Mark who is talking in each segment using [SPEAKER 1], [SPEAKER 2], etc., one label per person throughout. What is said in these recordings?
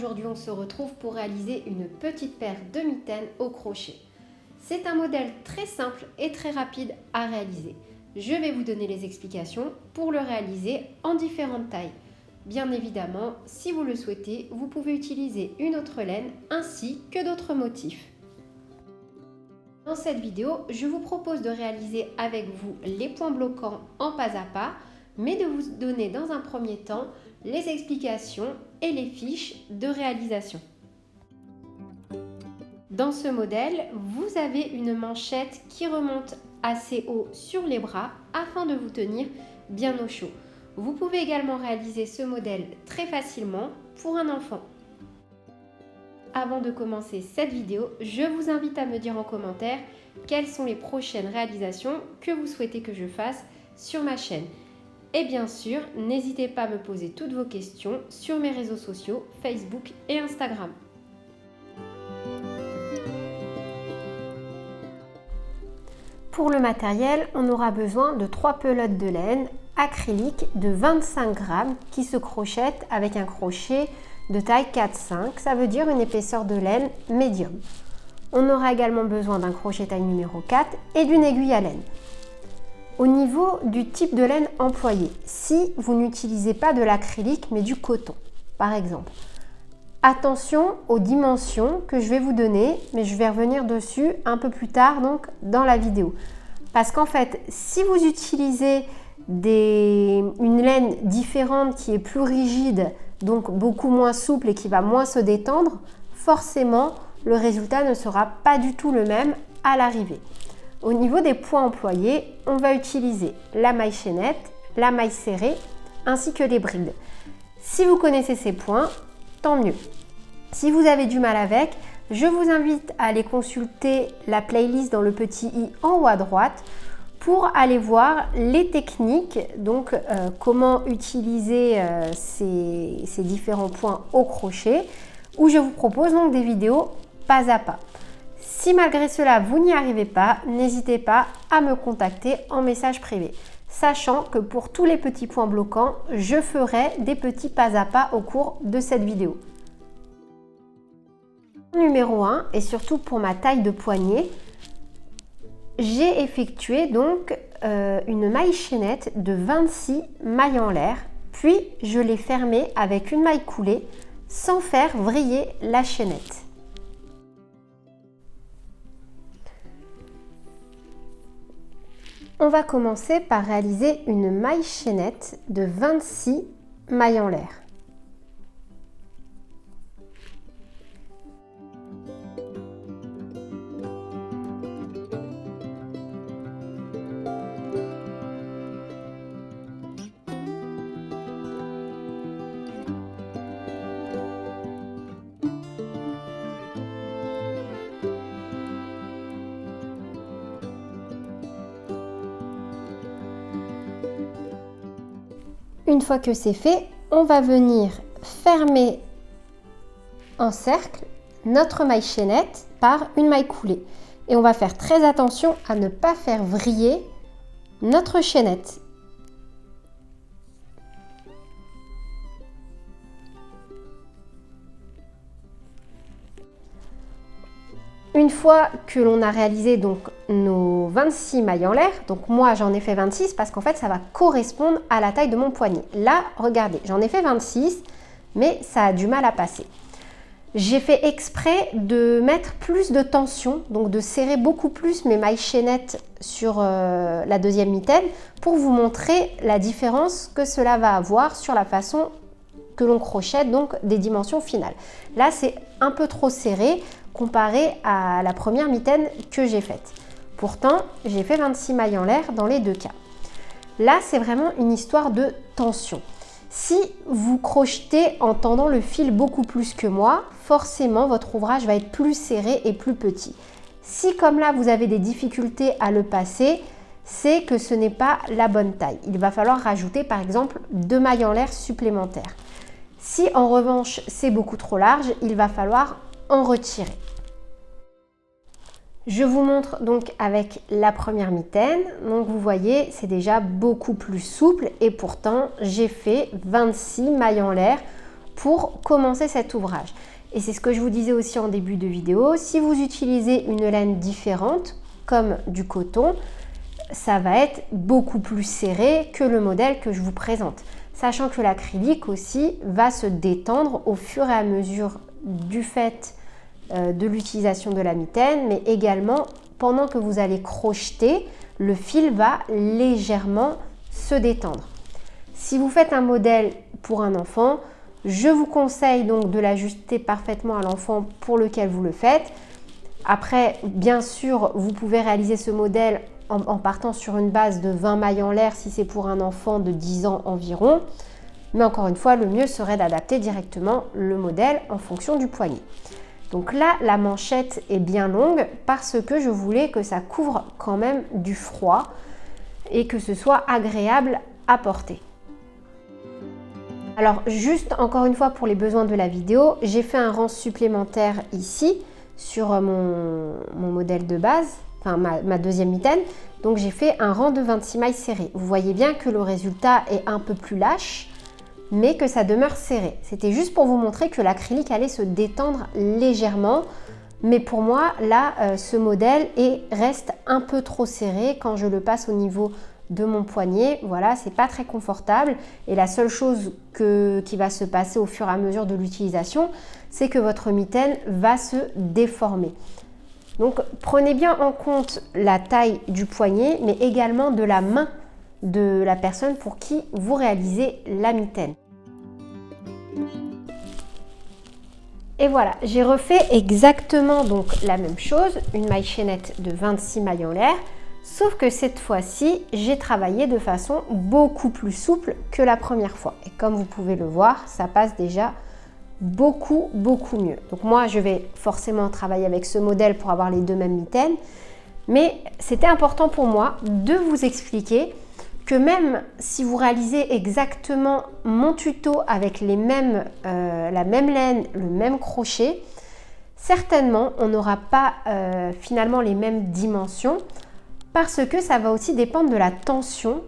[SPEAKER 1] aujourd'hui on se retrouve pour réaliser une petite paire de mitaines au crochet. C'est un modèle très simple et très rapide à réaliser. Je vais vous donner les explications pour le réaliser en différentes tailles. Bien évidemment, si vous le souhaitez, vous pouvez utiliser une autre laine ainsi que d'autres motifs. Dans cette vidéo, je vous propose de réaliser avec vous les points bloquants en pas à pas, mais de vous donner dans un premier temps les explications et les fiches de réalisation. Dans ce modèle, vous avez une manchette qui remonte assez haut sur les bras afin de vous tenir bien au chaud. Vous pouvez également réaliser ce modèle très facilement pour un enfant. Avant de commencer cette vidéo, je vous invite à me dire en commentaire quelles sont les prochaines réalisations que vous souhaitez que je fasse sur ma chaîne. Et bien sûr, n'hésitez pas à me poser toutes vos questions sur mes réseaux sociaux, Facebook et Instagram. Pour le matériel, on aura besoin de 3 pelotes de laine acrylique de 25 grammes qui se crochettent avec un crochet de taille 4-5, ça veut dire une épaisseur de laine médium. On aura également besoin d'un crochet taille numéro 4 et d'une aiguille à laine. Au niveau du type de laine employé, si vous n'utilisez pas de l'acrylique mais du coton, par exemple, attention aux dimensions que je vais vous donner, mais je vais revenir dessus un peu plus tard donc dans la vidéo. Parce qu'en fait, si vous utilisez une laine différente qui est plus rigide, donc beaucoup moins souple et qui va moins se détendre, forcément le résultat ne sera pas du tout le même à l'arrivée. Au niveau des points employés, on va utiliser la maille chaînette, la maille serrée ainsi que les brides. Si vous connaissez ces points, tant mieux. Si vous avez du mal avec, je vous invite à aller consulter la playlist dans le petit i en haut à droite pour aller voir les techniques, donc comment utiliser ces différents points au crochet, où je vous propose donc des vidéos pas à pas. Si malgré cela vous n'y arrivez pas, n'hésitez pas à me contacter en message privé, sachant que pour tous les petits points bloquants, je ferai des petits pas à pas au cours de cette vidéo. Numéro 1, et surtout pour ma taille de poignet, j'ai effectué donc une maille chaînette de 26 mailles en l'air, puis je l'ai fermée avec une maille coulée sans faire vriller la chaînette. On va commencer par réaliser une maille chaînette de 26 mailles en l'air. Une fois que c'est fait, on va venir fermer en cercle notre maille chaînette par une maille coulée. Et on va faire très attention à ne pas faire vriller notre chaînette. Une fois que l'on a réalisé donc nos 26 mailles en l'air, donc moi j'en ai fait 26 parce qu'en fait ça va correspondre à la taille de mon poignet. Là, regardez, j'en ai fait 26, mais ça a du mal à passer. J'ai fait exprès de mettre plus de tension, donc de serrer beaucoup plus mes mailles chaînettes sur la deuxième mitaine pour vous montrer la différence que cela va avoir sur la façon que l'on crochette, donc des dimensions finales. Là, c'est un peu trop serré comparé à la première mitaine que j'ai faite. Pourtant, j'ai fait 26 mailles en l'air dans les deux cas. Là, c'est vraiment une histoire de tension. Si vous crochetez en tendant le fil beaucoup plus que moi, forcément, votre ouvrage va être plus serré et plus petit. Si, comme là, vous avez des difficultés à le passer, c'est que ce n'est pas la bonne taille. Il va falloir rajouter, par exemple, 2 mailles en l'air supplémentaires. Si, en revanche, c'est beaucoup trop large, il va falloir en retirer. Je vous montre donc avec la première mitaine. Donc vous voyez, c'est déjà beaucoup plus souple et pourtant j'ai fait 26 mailles en l'air pour commencer cet ouvrage. Et c'est ce que je vous disais aussi en début de vidéo, si vous utilisez une laine différente, comme du coton, ça va être beaucoup plus serré que le modèle que je vous présente. Sachant que l'acrylique aussi va se détendre au fur et à mesure du fait de l'utilisation de la mitaine, mais également pendant que vous allez crocheter, le fil va légèrement se détendre. Si vous faites un modèle pour un enfant, je vous conseille donc de l'ajuster parfaitement à l'enfant pour lequel vous le faites. Après, bien sûr, vous pouvez réaliser ce modèle en partant sur une base de 20 mailles en l'air si c'est pour un enfant de 10 ans environ. Mais encore une fois, le mieux serait d'adapter directement le modèle en fonction du poignet. Donc là, la manchette est bien longue parce que je voulais que ça couvre quand même du froid et que ce soit agréable à porter. Alors juste encore une fois pour les besoins de la vidéo, j'ai fait un rang supplémentaire ici sur mon modèle de base, enfin ma deuxième mitaine. Donc j'ai fait un rang de 26 mailles serrées. Vous voyez bien que le résultat est un peu plus lâche, mais que ça demeure serré. C'était juste pour vous montrer que l'acrylique allait se détendre légèrement. Mais pour moi, là, ce modèle reste un peu trop serré quand je le passe au niveau de mon poignet. Voilà, c'est pas très confortable. Et la seule chose qui va se passer au fur et à mesure de l'utilisation, c'est que votre mitaine va se déformer. Donc, prenez bien en compte la taille du poignet, mais également de la main de la personne pour qui vous réalisez la mitaine. Et voilà, j'ai refait exactement donc la même chose, une maille chaînette de 26 mailles en l'air, sauf que cette fois-ci, j'ai travaillé de façon beaucoup plus souple que la première fois. Et comme vous pouvez le voir, ça passe déjà beaucoup mieux. Donc moi, je vais forcément travailler avec ce modèle pour avoir les deux mêmes mitaines, mais c'était important pour moi de vous expliquer que même si vous réalisez exactement mon tuto avec la même laine, le même crochet, certainement on n'aura pas finalement les mêmes dimensions parce que ça va aussi dépendre de la tension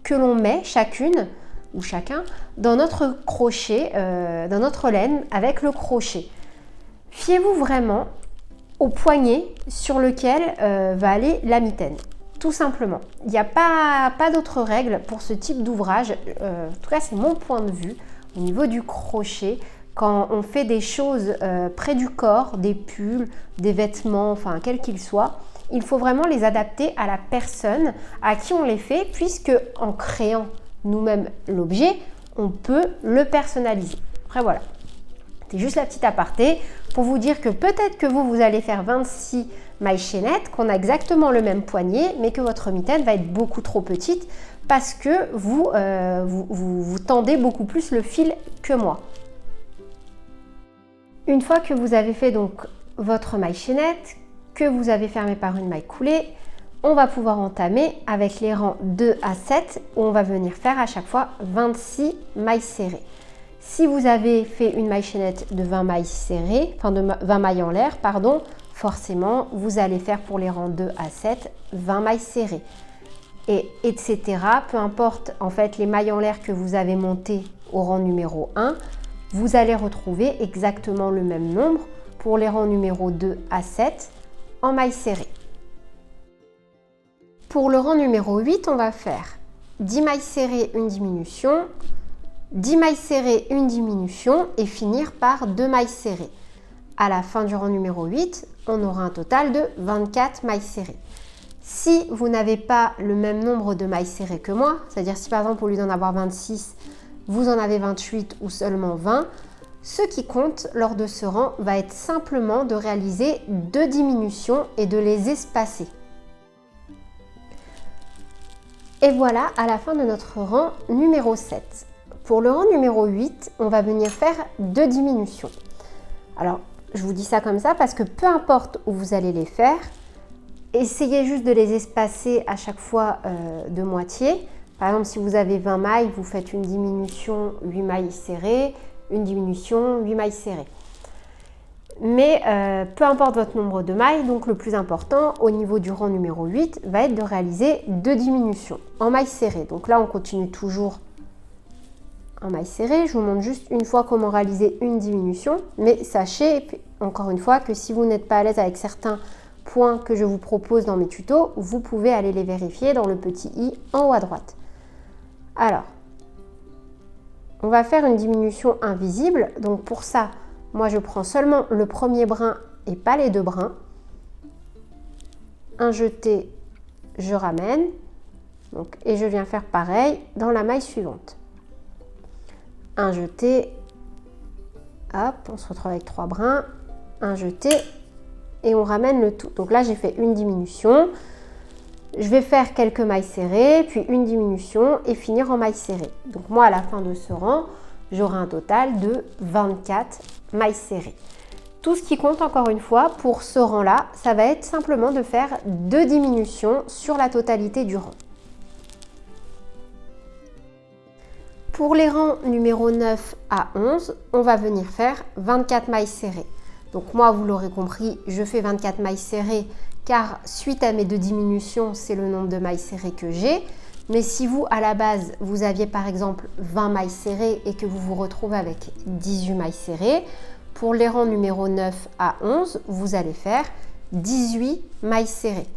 [SPEAKER 1] que l'on met chacune ou chacun dans notre crochet, dans notre laine avec le crochet. Fiez-vous vraiment au poignet sur lequel va aller la mitaine. Tout simplement. Il n'y a pas d'autres règles pour ce type d'ouvrage. En tout cas, c'est mon point de vue au niveau du crochet. Quand on fait des choses près du corps, des pulls, des vêtements, enfin quels qu'ils soient, il faut vraiment les adapter à la personne à qui on les fait, puisque en créant nous-mêmes l'objet, on peut le personnaliser. Après voilà, c'est juste la petite aparté pour vous dire que peut-être que vous allez faire 26 mailles chaînettes, qu'on a exactement le même poignet, mais que votre mitaine va être beaucoup trop petite parce que vous tendez beaucoup plus le fil que moi. Une fois que vous avez fait donc votre maille chaînette, que vous avez fermé par une maille coulée, on va pouvoir entamer avec les rangs 2 à 7 où on va venir faire à chaque fois 26 mailles serrées. Si vous avez fait une maille chaînette de 20 mailles serrées, enfin de 20 mailles en l'air, pardon, forcément, vous allez faire pour les rangs 2 à 7, 20 mailles serrées. Et etc. Peu importe en fait les mailles en l'air que vous avez montées au rang numéro 1, vous allez retrouver exactement le même nombre pour les rangs numéro 2 à 7 en mailles serrées. Pour le rang numéro 8, on va faire 10 mailles serrées, une diminution, 10 mailles serrées, une diminution et finir par 2 mailles serrées. À la fin du rang numéro 8, on aura un total de 24 mailles serrées. Si vous n'avez pas le même nombre de mailles serrées que moi, c'est-à-dire si par exemple au lieu d'en avoir 26, vous en avez 28 ou seulement 20, ce qui compte lors de ce rang va être simplement de réaliser 2 diminutions et de les espacer. Et voilà à la fin de notre rang numéro 7. Pour le rang numéro 8, on va venir faire 2 diminutions. Alors, je vous dis ça comme ça parce que peu importe où vous allez les faire, essayez juste de les espacer à chaque fois de moitié. Par exemple, si vous avez 20 mailles, vous faites une diminution, 8 mailles serrées, une diminution, 8 mailles serrées. Mais peu importe votre nombre de mailles, donc le plus important au niveau du rang numéro 8 va être de réaliser 2 diminutions en mailles serrées. Donc là, on continue toujours en maille serrée. Je vous montre juste une fois comment réaliser une diminution. Mais sachez, encore une fois, que si vous n'êtes pas à l'aise avec certains points que je vous propose dans mes tutos, vous pouvez aller les vérifier dans le petit i en haut à droite. Alors, on va faire une diminution invisible. Donc pour ça, moi je prends seulement le premier brin et pas les deux brins. Un jeté, je ramène. Donc, et je viens faire pareil dans la maille suivante. Un jeté, hop, on se retrouve avec 3 brins, un jeté et on ramène le tout. Donc là, j'ai fait une diminution. Je vais faire quelques mailles serrées, puis une diminution et finir en maille serrée. Donc moi, à la fin de ce rang, j'aurai un total de 24 mailles serrées. Tout ce qui compte, encore une fois, pour ce rang-là, ça va être simplement de faire 2 diminutions sur la totalité du rang. Pour les rangs numéro 9 à 11, on va venir faire 24 mailles serrées. Donc moi, vous l'aurez compris, je fais 24 mailles serrées car suite à mes 2 diminutions, c'est le nombre de mailles serrées que j'ai. Mais si vous, à la base, vous aviez par exemple 20 mailles serrées et que vous vous retrouvez avec 18 mailles serrées, pour les rangs numéro 9 à 11, vous allez faire 18 mailles serrées.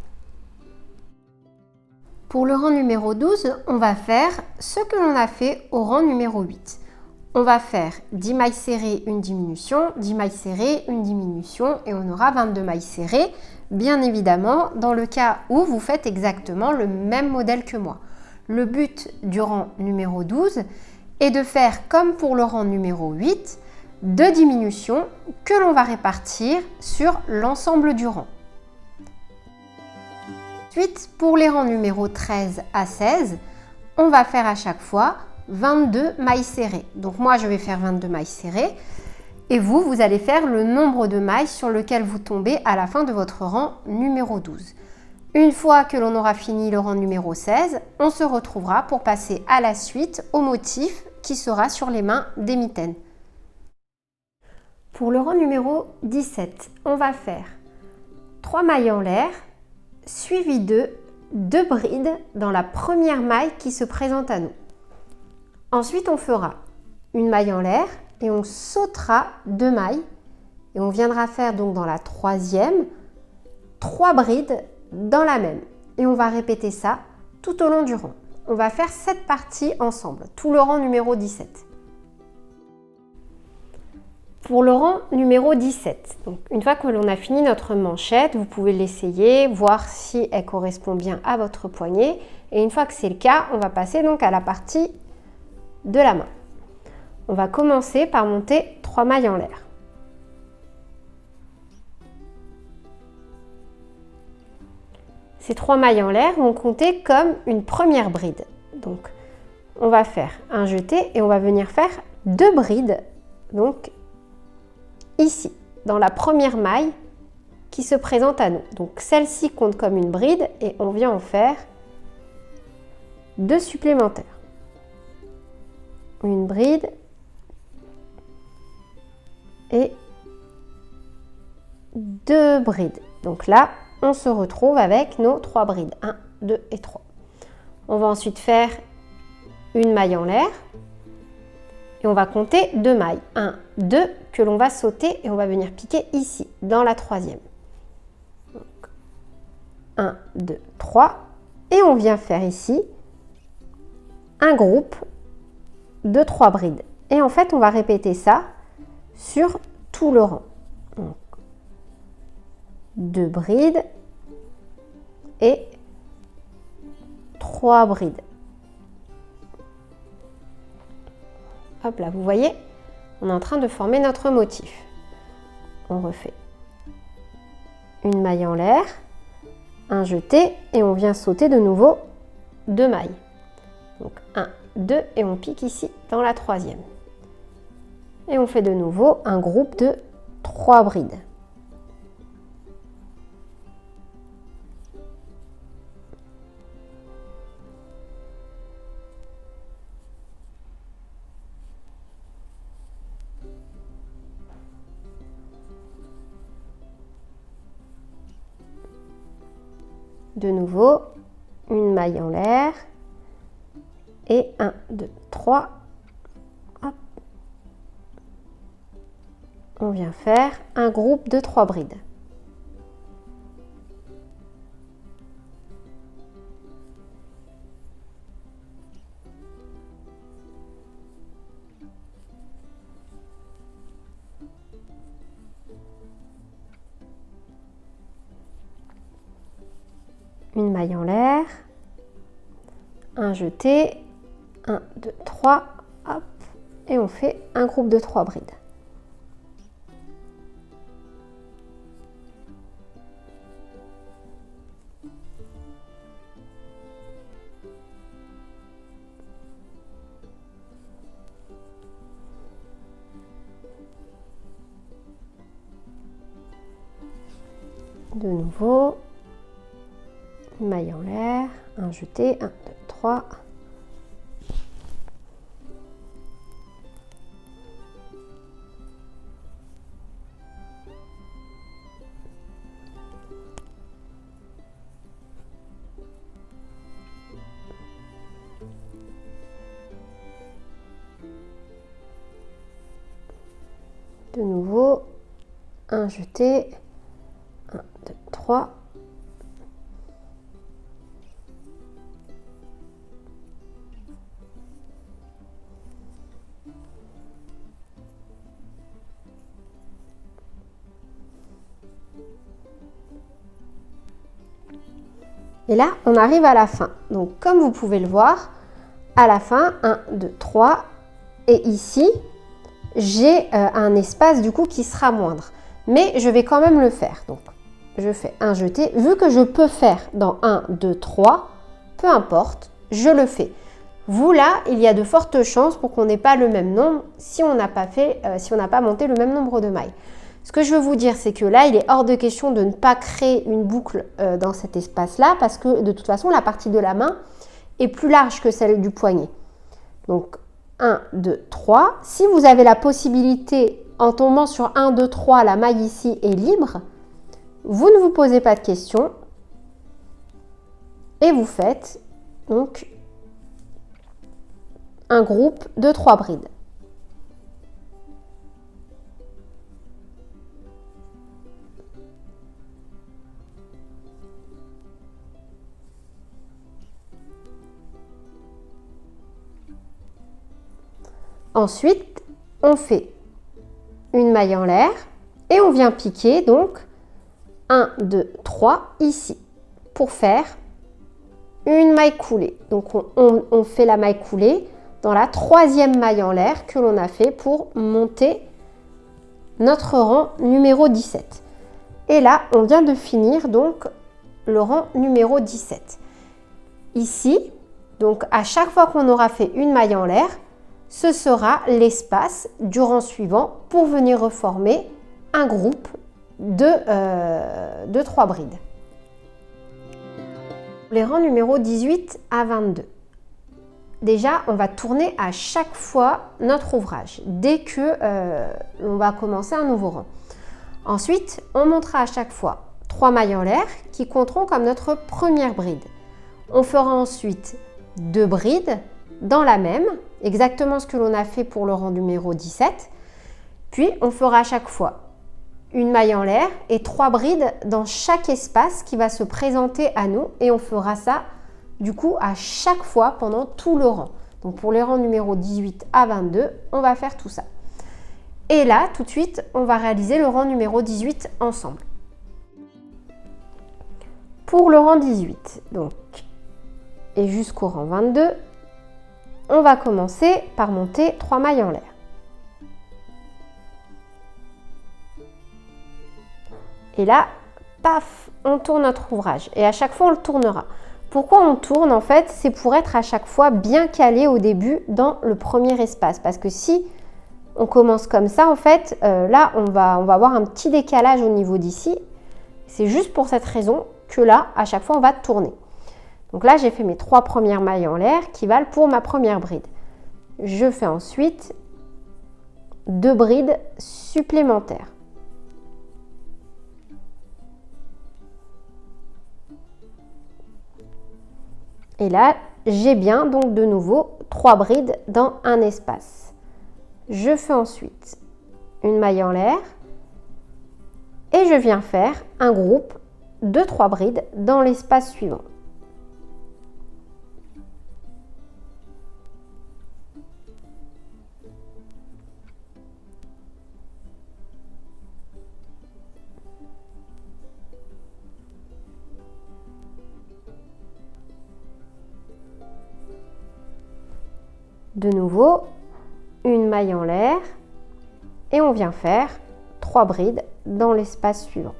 [SPEAKER 1] Pour le rang numéro 12, on va faire ce que l'on a fait au rang numéro 8. On va faire 10 mailles serrées, une diminution, 10 mailles serrées, une diminution et on aura 22 mailles serrées. Bien évidemment, dans le cas où vous faites exactement le même modèle que moi. Le but du rang numéro 12 est de faire comme pour le rang numéro 8, 2 diminutions que l'on va répartir sur l'ensemble du rang. Ensuite, pour les rangs numéro 13 à 16, on va faire à chaque fois 22 mailles serrées. Donc moi, je vais faire 22 mailles serrées et vous allez faire le nombre de mailles sur lequel vous tombez à la fin de votre rang numéro 12. Une fois que l'on aura fini le rang numéro 16, on se retrouvera pour passer à la suite au motif qui sera sur les mains des mitaines. Pour le rang numéro 17, on va faire 3 mailles en l'air, suivi de 2 brides dans la première maille qui se présente à nous. Ensuite, on fera une maille en l'air et on sautera 2 mailles et on viendra faire donc dans la troisième 3 brides dans la même. Et on va répéter ça tout au long du rang. On va faire cette partie ensemble, tout le rang numéro 17. Pour le rang numéro 17, donc une fois que l'on a fini notre manchette, vous pouvez l'essayer, voir si elle correspond bien à votre poignet. Et une fois que c'est le cas, on va passer donc à la partie de la main. On va commencer par monter 3 mailles en l'air. Ces 3 mailles en l'air vont compter comme une première bride. Donc, on va faire un jeté et on va venir faire 2 brides. Donc, ici, dans la première maille qui se présente à nous. Donc celle-ci compte comme une bride et on vient en faire 2 supplémentaires. Une bride et 2 brides. Donc là, on se retrouve avec nos 3 brides. 1, 2 et 3. On va ensuite faire une maille en l'air. Et on va compter 2 mailles, 1, 2, que l'on va sauter et on va venir piquer ici, dans la troisième. Donc, 1, 2, 3. Et on vient faire ici un groupe de 3 brides. Et en fait, on va répéter ça sur tout le rang. Donc, 2 brides et 3 brides. Hop là, vous voyez, on est en train de former notre motif. On refait une maille en l'air, un jeté et on vient sauter de nouveau 2 mailles. Donc 1, 2 et on pique ici dans la troisième. Et on fait de nouveau un groupe de 3 brides. De nouveau, une maille en l'air et 1, 2, 3 on vient faire un groupe de 3 brides. Une maille en l'air, un jeté, 1, 2, 3, hop, et on fait un groupe de 3 brides. De nouveau, une maille en l'air, un jeté, 1, 2, 3. De nouveau, un jeté, 1, 2, 3. Et là, on arrive à la fin. Donc, comme vous pouvez le voir, à la fin, 1, 2, 3. Et ici, j'ai un espace du coup qui sera moindre. Mais je vais quand même le faire. Donc, je fais un jeté. Vu que je peux faire dans 1, 2, 3, peu importe, je le fais. Vous, là, il y a de fortes chances pour qu'on n'ait pas le même nombre si on n'a pas monté le même nombre de mailles. Ce que je veux vous dire, c'est que là, il est hors de question de ne pas créer une boucle dans cet espace-là parce que de toute façon, la partie de la main est plus large que celle du poignet. Donc, 1, 2, 3. Si vous avez la possibilité, en tombant sur 1, 2, 3, la maille ici est libre, vous ne vous posez pas de questions et vous faites donc un groupe de 3 brides. Ensuite, on fait une maille en l'air et on vient piquer donc 1, 2, 3 ici pour faire une maille coulée. Donc, on fait la maille coulée dans la 3e maille en l'air que l'on a fait pour monter notre rang numéro 17. Et là, on vient de finir donc le rang numéro 17. Ici, donc à chaque fois qu'on aura fait une maille en l'air, ce sera l'espace du rang suivant pour venir reformer un groupe de 3 brides. Les rangs numéro 18 à 22. Déjà, on va tourner à chaque fois notre ouvrage dès que l'on va commencer un nouveau rang. Ensuite, on montera à chaque fois 3 mailles en l'air qui compteront comme notre première bride. On fera ensuite 2 brides dans la même, exactement ce que l'on a fait pour le rang numéro 17. Puis, on fera à chaque fois une maille en l'air et 3 brides dans chaque espace qui va se présenter à nous. Et on fera ça du coup à chaque fois pendant tout le rang. Donc pour les rangs numéro 18 à 22, on va faire tout ça. Et là, tout de suite, on va réaliser le rang numéro 18 ensemble. Pour le rang 18, donc, et jusqu'au rang 22, on va commencer par monter 3 mailles en l'air. Et là, paf, on tourne notre ouvrage. Et à chaque fois, on le tournera. Pourquoi on tourne? En fait, c'est pour être à chaque fois bien calé au début dans le premier espace. Parce que si on commence comme ça, en fait, là, on va avoir un petit décalage au niveau d'ici. C'est juste pour cette raison que là, à chaque fois, on va tourner. Donc là, j'ai fait mes 3 premières mailles en l'air qui valent pour ma première bride. Je fais ensuite 2 brides supplémentaires. Et là, j'ai bien donc de nouveau 3 brides dans un espace. Je fais ensuite une maille en l'air et je viens faire un groupe de 3 brides dans l'espace suivant. De nouveau, une maille en l'air et on vient faire 3 brides dans l'espace suivant.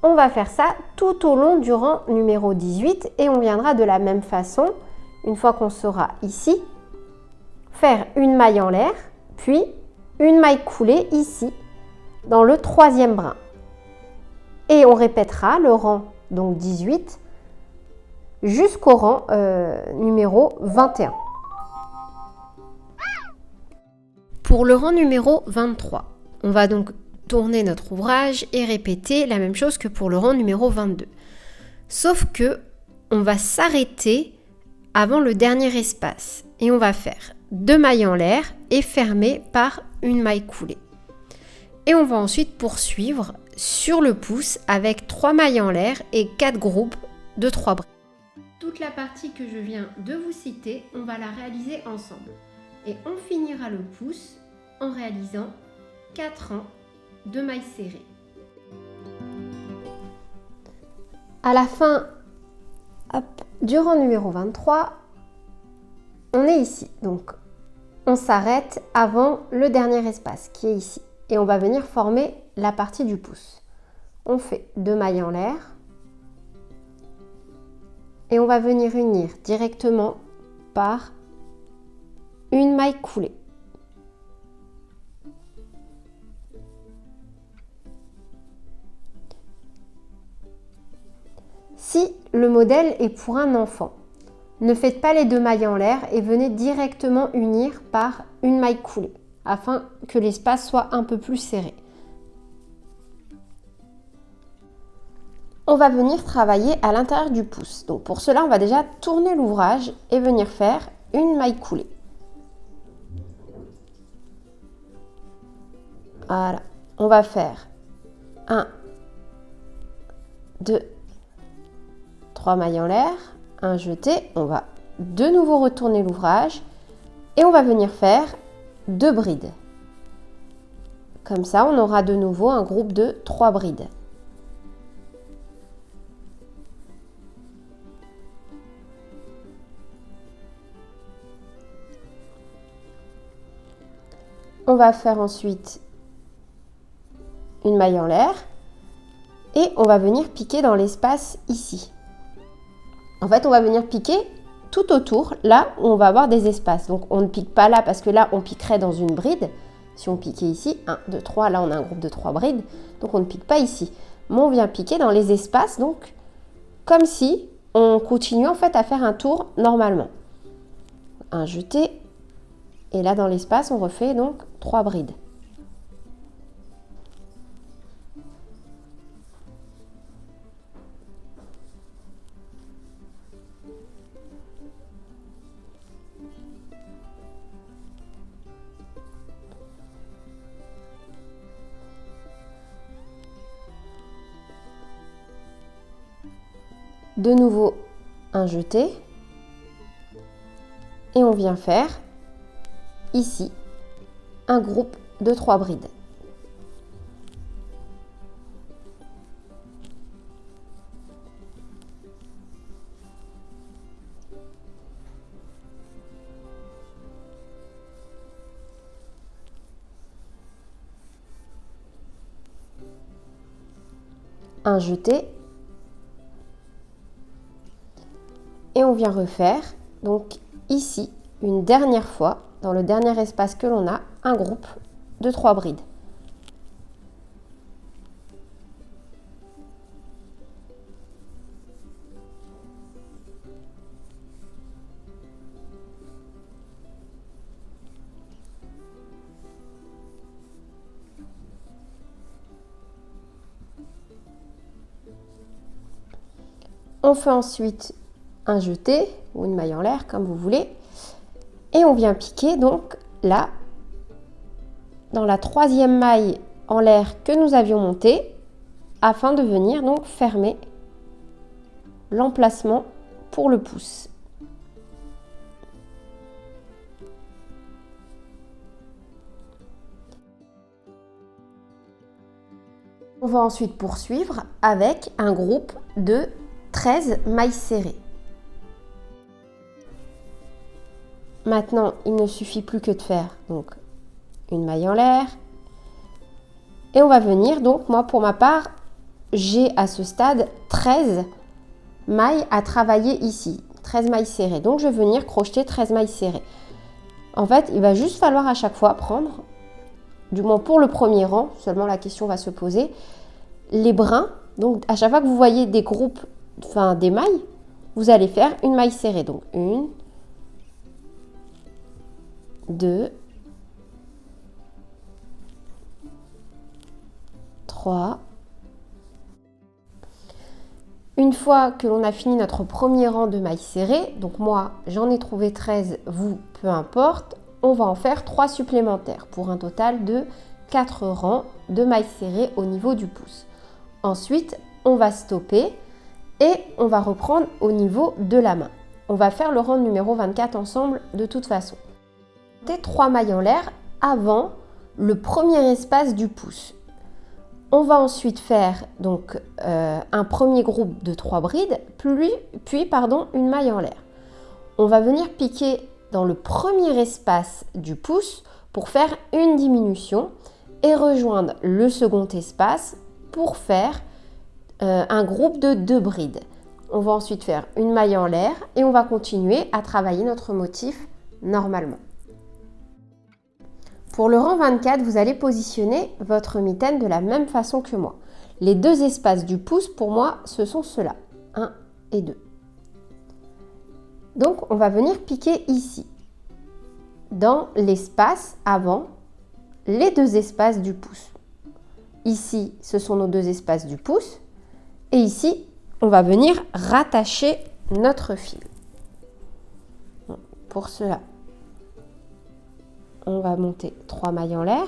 [SPEAKER 1] On va faire ça tout au long du rang numéro 18 et on viendra de la même façon, une fois qu'on sera ici, faire une maille en l'air, puis une maille coulée ici, dans le 3e brin. Et on répétera le rang donc 18 jusqu'au rang numéro 21. Pour le rang numéro 23, on va donc tourner notre ouvrage et répéter la même chose que pour le rang numéro 22. Sauf que on va s'arrêter avant le dernier espace et on va faire 2 mailles en l'air et fermer par une maille coulée. Et on va ensuite poursuivre sur le pouce avec 3 mailles en l'air et 4 groupes de 3 brides. Toute la partie que je viens de vous citer, on va la réaliser ensemble. Et on finira le pouce en réalisant 4 rangs de mailles serrées. À la fin du rang numéro 23, on est ici. Donc, on s'arrête avant le dernier espace qui est ici. Et on va venir former la partie du pouce. On fait 2 mailles en l'air. Et on va venir unir directement par une maille coulée. Si le modèle est pour un enfant, ne faites pas les 2 mailles en l'air et venez directement unir par une maille coulée afin que l'espace soit un peu plus serré. On va venir travailler à l'intérieur du pouce. Donc pour cela, on va déjà tourner l'ouvrage et venir faire une maille coulée. Voilà, on va faire 1, 2, 3 mailles en l'air, un jeté, on va de nouveau retourner l'ouvrage et on va venir faire 2 brides. Comme ça, on aura de nouveau un groupe de 3 brides. On va faire ensuite une maille en l'air et on va venir piquer dans l'espace ici. En fait, on va venir piquer tout autour, là où on va avoir des espaces. Donc, on ne pique pas là parce que là, on piquerait dans une bride. Si on piquait ici, 1, 2, 3, là, on a un groupe de 3 brides. Donc, on ne pique pas ici. Mais on vient piquer dans les espaces, donc, comme si on continue en fait à faire un tour normalement. Un jeté. Et là, dans l'espace, on refait donc 3 brides. De nouveau, un jeté. Et on vient faire ici un groupe de 3 brides. Un jeté. Et on vient refaire, donc ici, une dernière fois, dans le dernier espace que l'on a, un groupe de 3 brides. On fait ensuite un jeté ou une maille en l'air, comme vous voulez. Et on vient piquer donc là, dans la troisième maille en l'air que nous avions montée, afin de venir donc fermer l'emplacement pour le pouce. On va ensuite poursuivre avec un groupe de 13 mailles serrées. Maintenant, il ne suffit plus que de faire donc une maille en l'air. Et on va venir, donc moi pour ma part, j'ai à ce stade 13 mailles à travailler ici, 13 mailles serrées. Donc je vais venir crocheter 13 mailles serrées. En fait, il va juste falloir à chaque fois prendre, du moins pour le premier rang, seulement la question va se poser, les brins. Donc à chaque fois que vous voyez des groupes, enfin des mailles, vous allez faire une maille serrée. Donc 1, 2, 3. Une fois que l'on a fini notre premier rang de mailles serrées, donc moi j'en ai trouvé 13, vous peu importe, on va en faire 3 supplémentaires pour un total de 4 rangs de mailles serrées au niveau du pouce. Ensuite, on va stopper et on va reprendre au niveau de la main. On va faire le rang numéro 24 ensemble de toute façon. 3 mailles en l'air avant le premier espace du pouce. On va ensuite faire donc un premier groupe de 3 brides, puis une maille en l'air. On va venir piquer dans le premier espace du pouce pour faire une diminution et rejoindre le second espace pour faire un groupe de 2 brides. On va ensuite faire une maille en l'air et on va continuer à travailler notre motif normalement. Pour le rang 24, vous allez positionner votre mitaine de la même façon que moi. Les 2 espaces du pouce, pour moi, ce sont ceux-là, 1 et 2. Donc, on va venir piquer ici, dans l'espace avant les 2 espaces du pouce. Ici, ce sont nos 2 espaces du pouce. Et ici, on va venir rattacher notre fil. Pour cela, on va monter 3 mailles en l'air.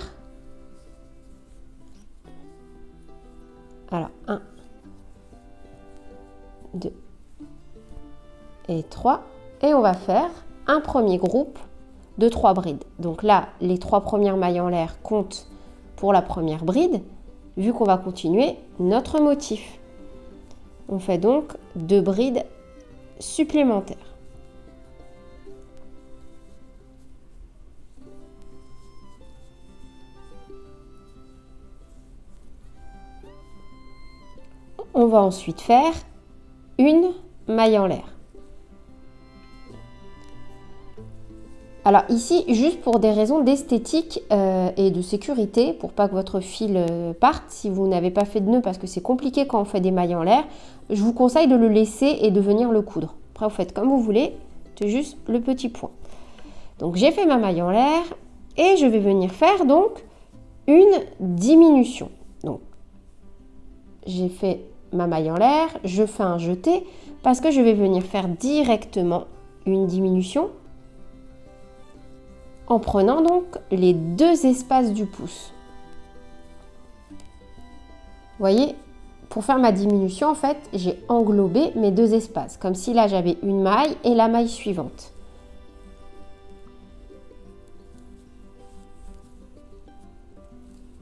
[SPEAKER 1] Alors, 1, 2 et 3. Et on va faire un premier groupe de 3 brides. Donc là, les 3 premières mailles en l'air comptent pour la première bride, vu qu'on va continuer notre motif. On fait donc 2 brides supplémentaires. On va ensuite faire une maille en l'air. Alors ici, juste pour des raisons d'esthétique et de sécurité, pour pas que votre fil parte, si vous n'avez pas fait de nœud parce que c'est compliqué quand on fait des mailles en l'air, je vous conseille de le laisser et de venir le coudre. Après, vous faites comme vous voulez, c'est juste le petit point. Donc j'ai fait ma maille en l'air et je vais venir faire donc une diminution. Donc j'ai fait ma maille en l'air, je fais un jeté parce que je vais venir faire directement une diminution en prenant donc les 2 espaces du pouce. Vous voyez, pour faire ma diminution, en fait, j'ai englobé mes 2 espaces, comme si là j'avais une maille et la maille suivante.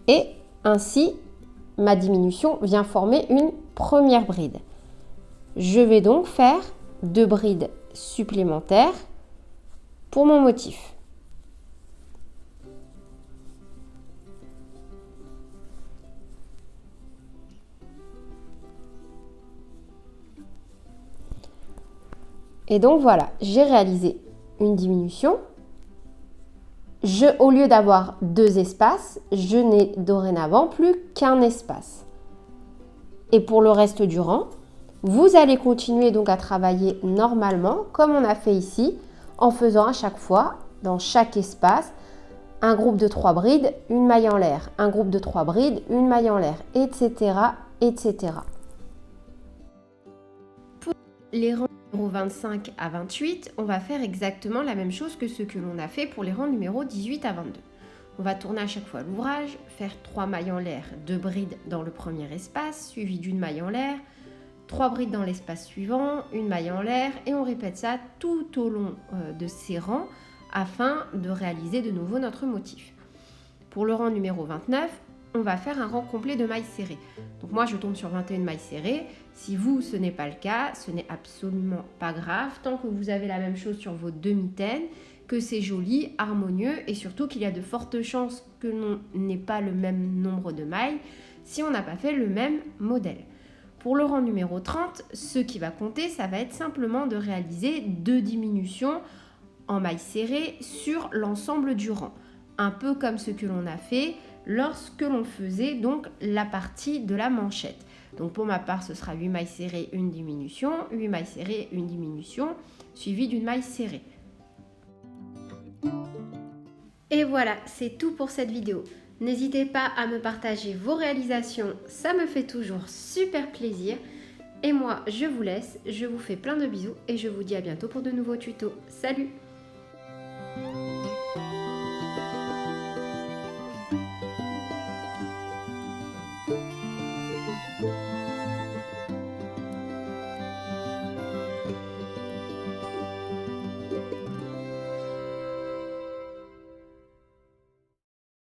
[SPEAKER 1] Et ainsi, ma diminution vient former une première bride. Je vais donc faire 2 brides supplémentaires pour mon motif. Et donc voilà, j'ai réalisé une diminution. Au lieu d'avoir 2 espaces, je n'ai dorénavant plus qu'un espace. Et pour le reste du rang, vous allez continuer donc à travailler normalement, comme on a fait ici, en faisant à chaque fois, dans chaque espace, un groupe de 3 brides, une maille en l'air, un groupe de 3 brides, une maille en l'air, etc., etc. les rangs numéro 25 à 28, on va faire exactement la même chose que ce que l'on a fait pour les rangs numéro 18 à 22. On va tourner à chaque fois l'ouvrage, faire 3 mailles en l'air, 2 brides dans le premier espace, suivi d'une maille en l'air, 3 brides dans l'espace suivant, une maille en l'air, et on répète ça tout au long de ces rangs afin de réaliser de nouveau notre motif. Pour le rang numéro 29, on va faire un rang complet de mailles serrées. Donc moi je tombe sur 21 mailles serrées. Si vous ce n'est pas le cas, ce n'est absolument pas grave tant que vous avez la même chose sur vos demi-taines, que c'est joli, harmonieux et surtout qu'il y a de fortes chances que l'on n'ait pas le même nombre de mailles si on n'a pas fait le même modèle. Pour le rang numéro 30, ce qui va compter, ça va être simplement de réaliser 2 diminutions en mailles serrées sur l'ensemble du rang. Un peu comme ce que l'on a fait lorsque l'on faisait donc la partie de la manchette. Donc pour ma part, ce sera 8 mailles serrées, une diminution, 8 mailles serrées, une diminution, suivi d'une maille serrée. Et voilà, c'est tout pour cette vidéo. N'hésitez pas à me partager vos réalisations, ça me fait toujours super plaisir. Et moi, je vous laisse, je vous fais plein de bisous et je vous dis à bientôt pour de nouveaux tutos. Salut!